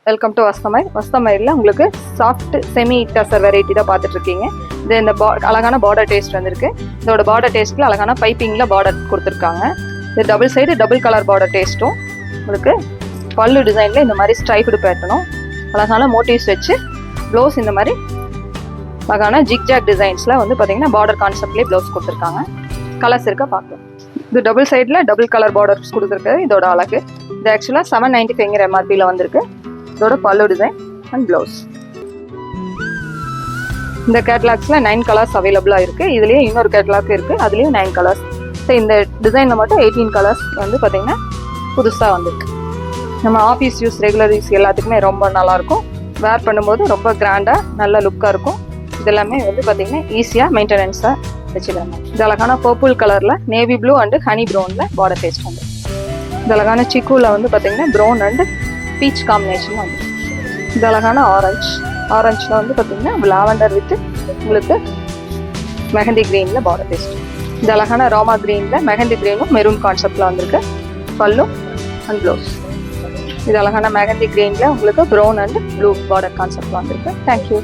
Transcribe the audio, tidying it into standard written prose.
Welcome to வஸ்தமயிரில் உங்களுக்கு soft semi tussar variety தான் பார்த்துட்டு இருக்கீங்க. இது இந்த அழகான பார்டர் டேஸ்ட் வந்திருக்கு. இதோட பார்டர் டேஸ்ட்டில் அழகான பைப்பிங்கில் பார்டர் கொடுத்துருக்காங்க. இது double side double colour border டேஸ்ட்டும் உங்களுக்கு பல்லு டிசைனில் இந்த மாதிரி ஸ்ட்ரைப்டு பேட்டர்னும் அழகான மோட்டிவ்ஸ் வச்சு ப்ளவுஸ் இந்த மாதிரி அழகான ஜிக்ஜாக் டிசைன்ஸில் வந்து பார்த்தீங்கன்னா பார்டர் கான்செப்ட்லேயே ப்ளவுஸ் கொடுத்துருக்காங்க. கலர்ஸ் இருக்க பார்க்கலாம். இது டபுள் சைடில் டபுள் கலர் பார்டர்ஸ் கொடுத்துருக்கு. இதோட அழகு இது ஆக்சுவலாக 795 எம்ஆர்பியில் வந்திருக்கு. இதோட பல்லு டிசைன் அண்ட் ப்ளவுஸ். இந்த கேட்லாக்ஸில் 9 கலர்ஸ் அவைலபிளாக இருக்குது. இதுலேயே இன்னொரு கேட்லாக் இருக்குது, அதுலேயும் 9 கலர்ஸ். ஸோ இந்த டிசைனில் மட்டும் 18 கலர்ஸ் வந்து பார்த்திங்கன்னா புதுசாக வந்திருக்கு. நம்ம ஆஃபீஸ் யூஸ் ரெகுலர் யூஸ் எல்லாத்துக்குமே ரொம்ப நல்லாயிருக்கும். வேர் பண்ணும்போது ரொம்ப கிராண்டாக நல்ல லுக்காக இருக்கும். இதெல்லாமே வந்து பார்த்திங்கன்னா ஈஸியாக மெயின்டெனன்ஸாக வச்சுக்கிறாங்க. இது அழகான பர்பிள் கலரில் நேவி ப்ளூ அண்டு ஹனி ப்ரௌனில் பார்டர் டேஸ்ட் வந்து. இது அழகான சிக்குவில் வந்து பார்த்திங்கன்னா ப்ரௌன் அண்டு பீச் காம்பினேஷன் வந்து. இது அழகான ஆரஞ்சில் வந்து பார்த்திங்கன்னா லாவெண்டர் வித் உங்களுக்கு மெஹந்தி க்ரீனில் பார்டர் டேஸ்ட். இது அழகான ராமா க்ரீனில் மெஹந்தி க்ரீனும் மெரூன் கான்செப்டில் வந்திருக்கு. பல்லு அண்ட் ப்ளவுஸ். இது அழகான மெஹந்தி க்ரீனில் உங்களுக்கு ப்ரௌன் அண்ட் ப்ளூ பார்டர் கான்செப்டில் வந்திருக்கு. தேங்க்யூ.